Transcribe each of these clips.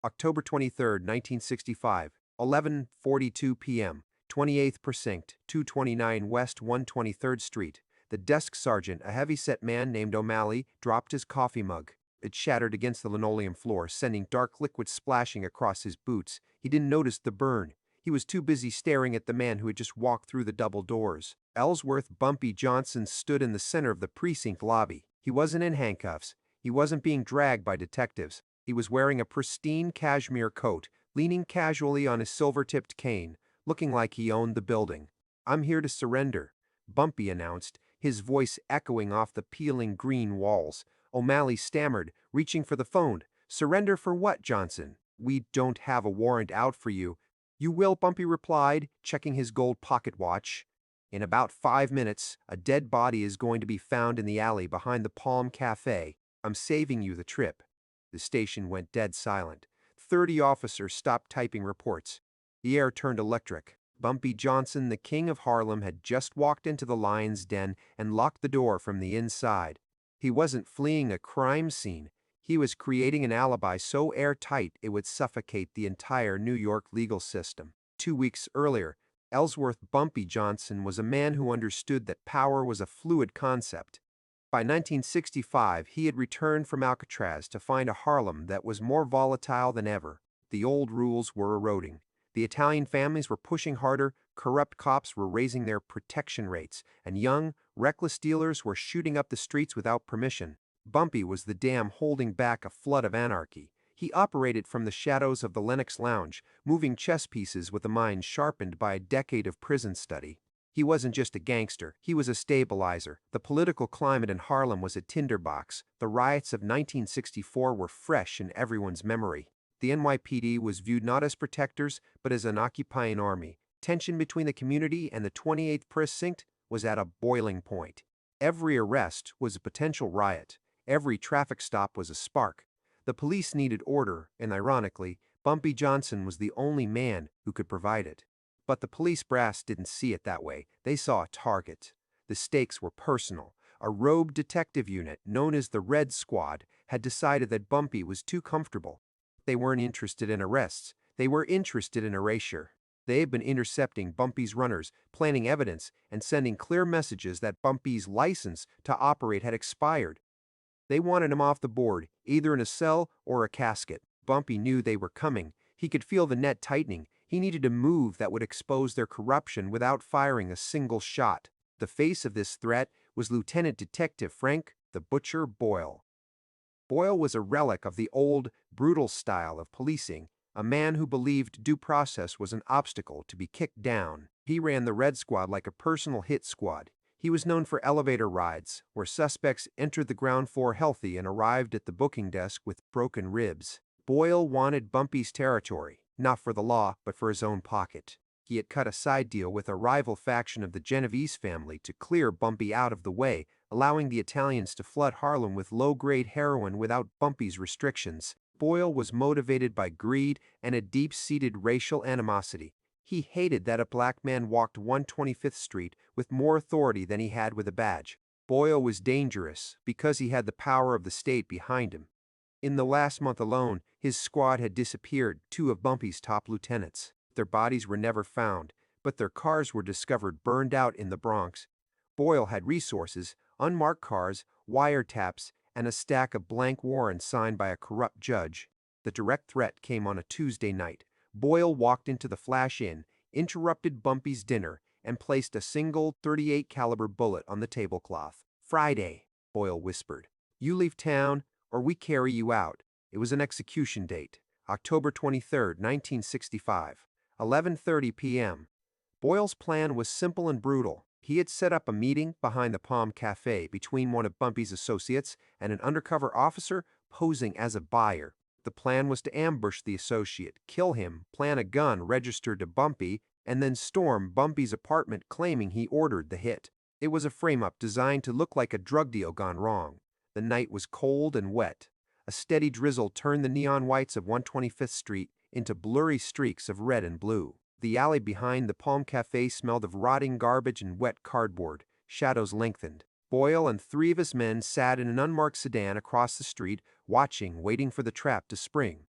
October 23, 1965, 11:42 p.m., 28th Precinct, 229 West 123rd Street. The desk sergeant, a heavy-set man named O'Malley, dropped his coffee mug. It shattered against the linoleum floor, sending dark liquid splashing across his boots. He didn't notice the burn. He was too busy staring at the man who had just walked through the double doors. Ellsworth Bumpy Johnson stood in the center of the precinct lobby. He wasn't in handcuffs. He wasn't being dragged by detectives. He was wearing a pristine cashmere coat, leaning casually on his silver-tipped cane, looking like he owned the building. "I'm here to surrender," Bumpy announced, his voice echoing off the peeling green walls. O'Malley stammered, reaching for the phone. "Surrender for what, Johnson? We don't have a warrant out for you." "You will," Bumpy replied, checking his gold pocket watch. "In about 5 minutes, a dead body is going to be found in the alley behind the Palm Cafe. I'm saving you the trip." The station went dead silent. 30 officers stopped typing reports. The air turned electric. Bumpy Johnson, the king of Harlem, had just walked into the lion's den and locked the door from the inside. He wasn't fleeing a crime scene. He was creating an alibi so airtight it would suffocate the entire New York legal system. 2 weeks earlier, Ellsworth Bumpy Johnson was a man who understood that power was a fluid concept. By 1965, he had returned from Alcatraz to find a Harlem that was more volatile than ever. The old rules were eroding. The Italian families were pushing harder, corrupt cops were raising their protection rates, and young, reckless dealers were shooting up the streets without permission. Bumpy was the dam holding back a flood of anarchy. He operated from the shadows of the Lenox Lounge, moving chess pieces with a mind sharpened by a decade of prison study. He wasn't just a gangster, he was a stabilizer. The political climate in Harlem was a tinderbox. The riots of 1964 were fresh in everyone's memory. The NYPD was viewed not as protectors, but as an occupying army. Tension between the community and the 28th Precinct was at a boiling point. Every arrest was a potential riot. Every traffic stop was a spark. The police needed order, and ironically, Bumpy Johnson was the only man who could provide it. But the police brass didn't see it that way. They saw a target. The stakes were personal. A rogue detective unit, known as the Red Squad, had decided that Bumpy was too comfortable. They weren't interested in arrests. They were interested in erasure. They had been intercepting Bumpy's runners, planting evidence, and sending clear messages that Bumpy's license to operate had expired. They wanted him off the board, either in a cell or a casket. Bumpy knew they were coming. He could feel the net tightening. He needed a move that would expose their corruption without firing a single shot. The face of this threat was Lieutenant Detective Frank the Butcher Boyle. Boyle was a relic of the old, brutal style of policing, a man who believed due process was an obstacle to be kicked down. He ran the Red Squad like a personal hit squad. He was known for elevator rides, where suspects entered the ground floor healthy and arrived at the booking desk with broken ribs. Boyle wanted Bumpy's territory, not for the law, but for his own pocket. He had cut a side deal with a rival faction of the Genovese family to clear Bumpy out of the way, allowing the Italians to flood Harlem with low-grade heroin without Bumpy's restrictions. Boyle was motivated by greed and a deep-seated racial animosity. He hated that a black man walked 125th Street with more authority than he had with a badge. Boyle was dangerous because he had the power of the state behind him. In the last month alone, his squad had disappeared 2 of Bumpy's top lieutenants. Their bodies were never found, but their cars were discovered burned out in the Bronx. Boyle had resources, unmarked cars, wiretaps, and a stack of blank warrants signed by a corrupt judge. The direct threat came on a Tuesday night. Boyle walked into the Flash Inn, interrupted Bumpy's dinner, and placed a single .38 caliber bullet on the tablecloth. "Friday," Boyle whispered. "You leave town, or we carry you out." It was an execution date, October 23, 1965, 11:30 p.m. Boyle's plan was simple and brutal. He had set up a meeting behind the Palm Cafe between one of Bumpy's associates and an undercover officer posing as a buyer. The plan was to ambush the associate, kill him, plant a gun registered to Bumpy, and then storm Bumpy's apartment claiming he ordered the hit. It was a frame-up designed to look like a drug deal gone wrong. The night was cold and wet. A steady drizzle turned the neon whites of 125th Street into blurry streaks of red and blue. The alley behind the Palm Cafe smelled of rotting garbage and wet cardboard. Shadows lengthened. Boyle and 3 of his men sat in an unmarked sedan across the street, watching, waiting for the trap to spring.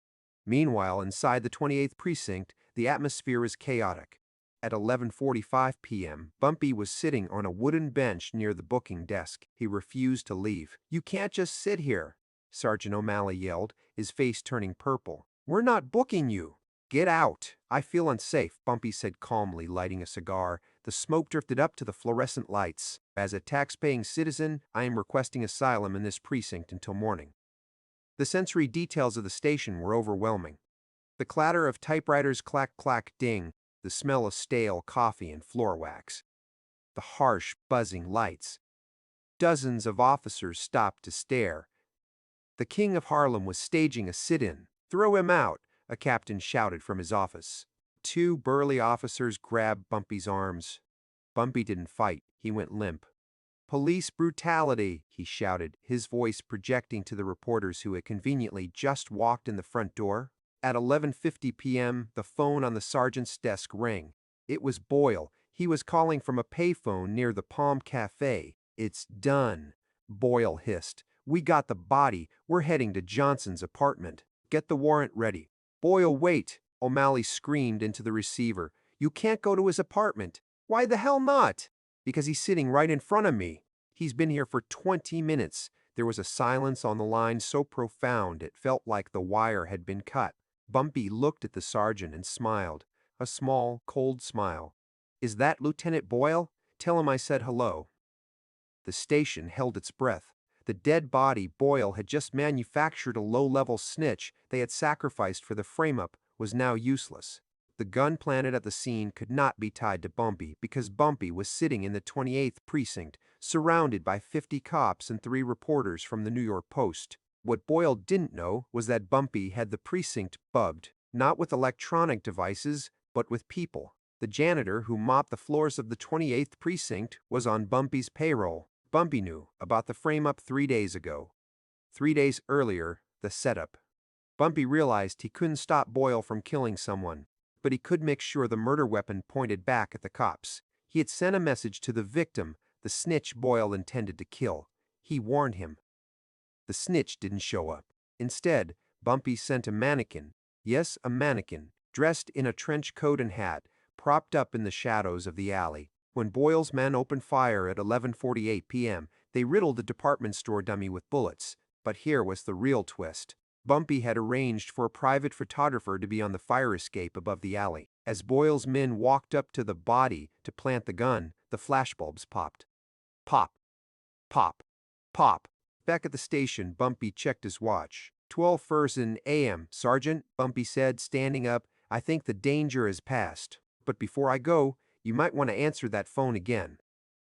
Meanwhile, inside the 28th precinct, the atmosphere is chaotic. At 11:45 p.m., Bumpy was sitting on a wooden bench near the booking desk. He refused to leave. "You can't just sit here," Sergeant O'Malley yelled, his face turning purple. "We're not booking you." "Get out. I feel unsafe," Bumpy said calmly, lighting a cigar. The smoke drifted up to the fluorescent lights. "As a tax-paying citizen, I am requesting asylum in this precinct until morning." The sensory details of the station were overwhelming. The clatter of typewriters clack-clack-ding, the smell of stale coffee and floor wax, the harsh, buzzing lights. Dozens of officers stopped to stare. The King of Harlem was staging a sit-in. "Throw him out," a captain shouted from his office. Two burly officers grabbed Bumpy's arms. Bumpy didn't fight. He went limp. "Police brutality," he shouted, his voice projecting to the reporters who had conveniently just walked in the front door. At 11:50 p.m., the phone on the sergeant's desk rang. It was Boyle. He was calling from a payphone near the Palm Cafe. "It's done," Boyle hissed. "We got the body. We're heading to Johnson's apartment. Get the warrant ready." "Boyle, wait," O'Malley screamed into the receiver. "You can't go to his apartment." "Why the hell not?" "Because he's sitting right in front of me. He's been here for 20 minutes. There was a silence on the line so profound it felt like the wire had been cut. Bumpy looked at the sergeant and smiled, a small, cold smile. "Is that Lieutenant Boyle? Tell him I said hello." The station held its breath. The dead body Boyle had just manufactured a low-level snitch they had sacrificed for the frame-up was now useless. The gun planted at the scene could not be tied to Bumpy because Bumpy was sitting in the 28th precinct, surrounded by 50 cops and 3 reporters from the New York Post. What Boyle didn't know was that Bumpy had the precinct bugged, not with electronic devices, but with people. The janitor who mopped the floors of the 28th precinct was on Bumpy's payroll. Bumpy knew about the frame-up 3 days ago. 3 days earlier, the setup. Bumpy realized he couldn't stop Boyle from killing someone, but he could make sure the murder weapon pointed back at the cops. He had sent a message to the victim, the snitch Boyle intended to kill. He warned him. The snitch didn't show up. Instead, Bumpy sent a mannequin, yes, a mannequin, dressed in a trench coat and hat, propped up in the shadows of the alley. When Boyle's men opened fire at 11:48 p.m., they riddled the department store dummy with bullets. But here was the real twist. Bumpy had arranged for a private photographer to be on the fire escape above the alley. As Boyle's men walked up to the body to plant the gun, the flashbulbs popped. Pop. Pop. Pop. Back at the station, Bumpy checked his watch. 12:00 a.m., Sergeant, Bumpy said, standing up. "I think the danger is past. But before I go, you might want to answer that phone again."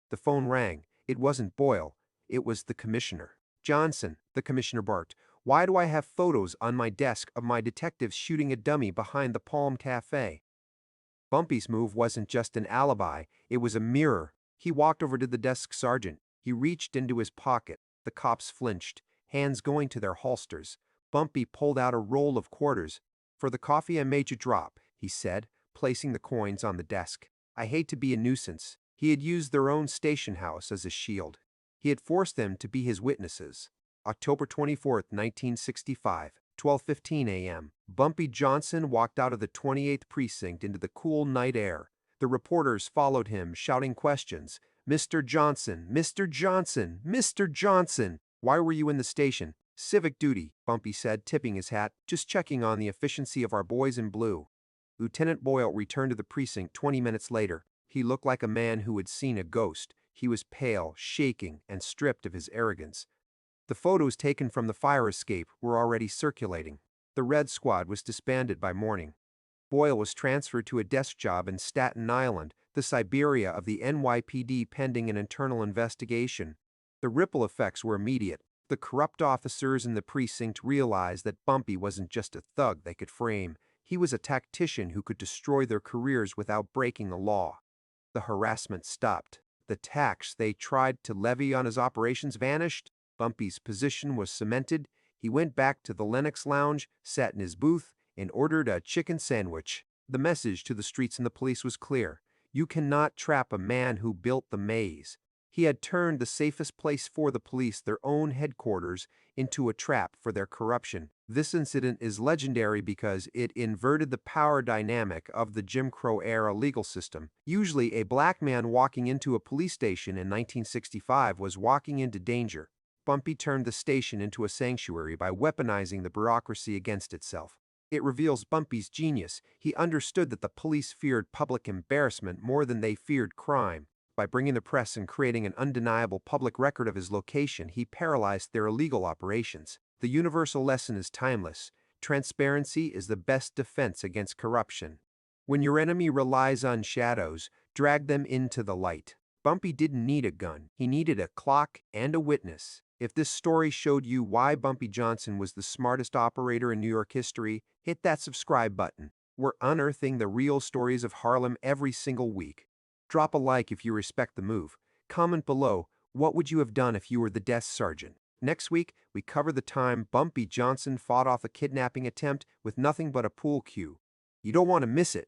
The phone rang. It wasn't Boyle. It was the commissioner. "Johnson," the commissioner barked. "Why do I have photos on my desk of my detectives shooting a dummy behind the Palm Cafe?" Bumpy's move wasn't just an alibi. It was a mirror. He walked over to the desk sergeant. He reached into his pocket. The cops flinched, hands going to their holsters. Bumpy pulled out a roll of quarters. "For the coffee I made you drop," he said, placing the coins on the desk. "I hate to be a nuisance." He had used their own station house as a shield. He had forced them to be his witnesses. October 24th, 1965, 12:15 a.m. Bumpy Johnson walked out of the 28th precinct into the cool night air. The reporters followed him, shouting questions. "Mr. Johnson, Mr. Johnson, Mr. Johnson, why were you in the station?" "Civic duty," Bumpy said, tipping his hat, "just checking on the efficiency of our boys in blue." Lieutenant Boyle returned to the precinct 20 minutes later. He looked like a man who had seen a ghost. He was pale, shaking, and stripped of his arrogance. The photos taken from the fire escape were already circulating. The Red Squad was disbanded by morning. Boyle was transferred to a desk job in Staten Island, the Siberia of the NYPD, pending an internal investigation. The ripple effects were immediate. The corrupt officers in the precinct realized that Bumpy wasn't just a thug they could frame. He was a tactician who could destroy their careers without breaking the law. The harassment stopped. The tax they tried to levy on his operations vanished. Bumpy's position was cemented. He went back to the Lenox Lounge, sat in his booth, and ordered a chicken sandwich. The message to the streets and the police was clear. You cannot trap a man who built the maze. He had turned the safest place for the police, their own headquarters, into a trap for their corruption. This incident is legendary because it inverted the power dynamic of the Jim Crow-era legal system. Usually, a black man walking into a police station in 1965 was walking into danger. Bumpy turned the station into a sanctuary by weaponizing the bureaucracy against itself. It reveals Bumpy's genius. He understood that the police feared public embarrassment more than they feared crime. By bringing the press and creating an undeniable public record of his location, he paralyzed their illegal operations. The universal lesson is timeless. Transparency is the best defense against corruption. When your enemy relies on shadows, drag them into the light. Bumpy didn't need a gun. He needed a clock and a witness. If this story showed you why Bumpy Johnson was the smartest operator in New York history, hit that subscribe button. We're unearthing the real stories of Harlem every single week. Drop a like if you respect the move. Comment below, what would you have done if you were the desk sergeant? Next week, we cover the time Bumpy Johnson fought off a kidnapping attempt with nothing but a pool cue. You don't want to miss it.